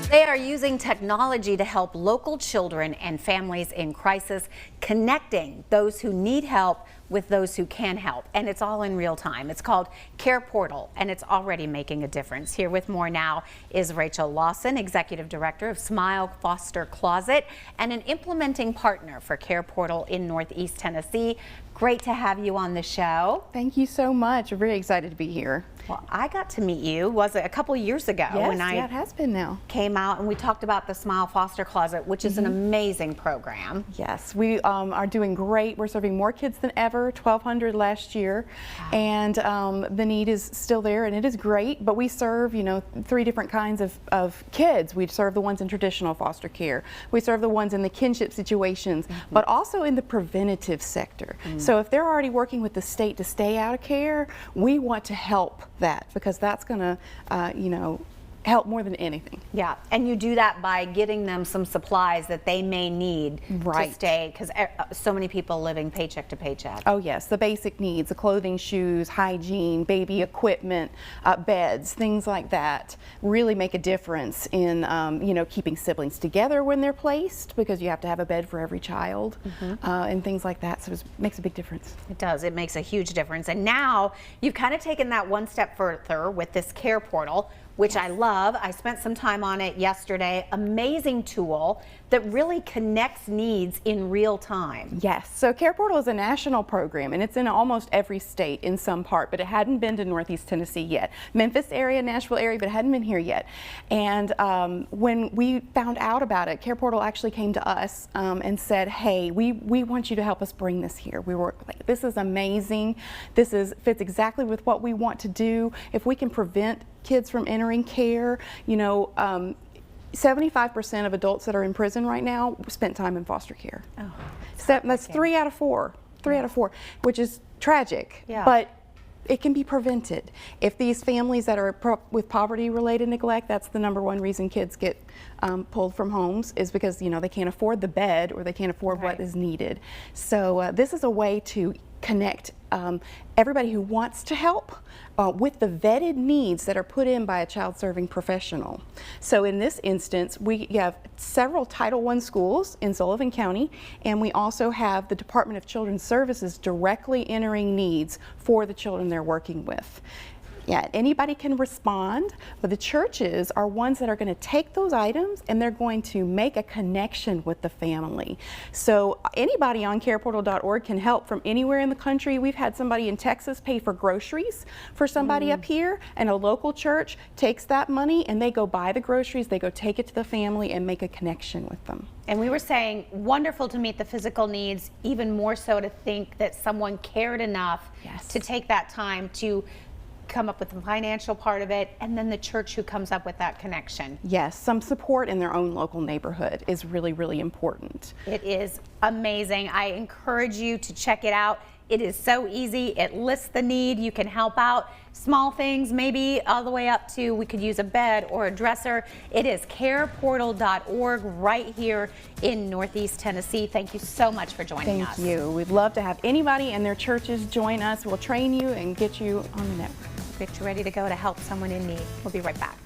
They are using technology to help local children and families in crisis, connecting those who need help with those who can help. And it's all in real time. It's called CarePortal, and it's already making a difference. Here with more now is Rachel Lawson, Executive Director of Smile Foster Closet and an implementing partner for CarePortal in Northeast Tennessee. Great to have you on the show. Thank you so much. We're very excited to be here. Well, I got to meet you, was it a couple years ago? Yes, when it has been now. Came out and we talked about the Smile Foster Closet, which is an amazing program. Yes, we are doing great. We're serving more kids than ever, 1,200 last year. Wow. And the need is still there, and it is great, but we serve, 3 different kinds of kids. We serve the ones in traditional foster care. We serve the ones in the kinship situations, but also in the preventative sector. So if they're already working with the state to stay out of care, we want to help that, because that's going to, help more than anything. Yeah, and you do that by getting them some supplies that they may need to stay, because so many people living paycheck to paycheck. Oh yes, the basic needs, the clothing, shoes, hygiene, baby equipment, beds, things like that really make a difference in, keeping siblings together when they're placed, because you have to have a bed for every child, and things like that, so it makes a big difference. It does, it makes a huge difference. And now you've kind of taken that one step further with this CarePortal, which I love. I spent some time on it yesterday. Amazing tool that really connects needs in real time. Yes, so CarePortal is a national program, and it's in almost every state in some part, but it hadn't been to Northeast Tennessee yet. Memphis area, Nashville area, but it hadn't been here yet. And when we found out about it, CarePortal actually came to us and said, hey, we want you to help us bring this here. We were like, this is amazing. This fits exactly with what we want to do. If we can prevent kids from entering care, 75% of adults that are in prison right now spent time in foster care. Oh, that's 3 out of 4. 3 out of 4, which is tragic. Yeah. But it can be prevented. If these families that are with poverty-related neglect, that's the #1 reason kids get pulled from homes, is because they can't afford the bed or they can't afford what is needed. So this is a way to connect everybody who wants to help with the vetted needs that are put in by a child-serving professional. So in this instance, we have several Title I schools in Sullivan County, and we also have the Department of Children's Services directly entering needs for the children they're working with. Yeah, anybody can respond, but the churches are ones that are going to take those items and they're going to make a connection with the family. So anybody on careportal.org can help from anywhere in the country. We've had somebody in Texas pay for groceries for somebody up here, and a local church takes that money and they go buy the groceries, they go take it to the family and make a connection with them. And we were saying, wonderful to meet the physical needs, even more so to think that someone cared enough to take that time to come up with the financial part of it, and then the church who comes up with that connection. Yes, some support in their own local neighborhood is really, really important. It is amazing. I encourage you to check it out. It is so easy. It lists the need. You can help out. Small things, maybe all the way up to we could use a bed or a dresser. It is careportal.org right here in Northeast Tennessee. Thank you so much for joining us. Thank you. We'd love to have anybody and their churches join us. We'll train you and get you on the network. Get you ready to go to help someone in need. We'll be right back.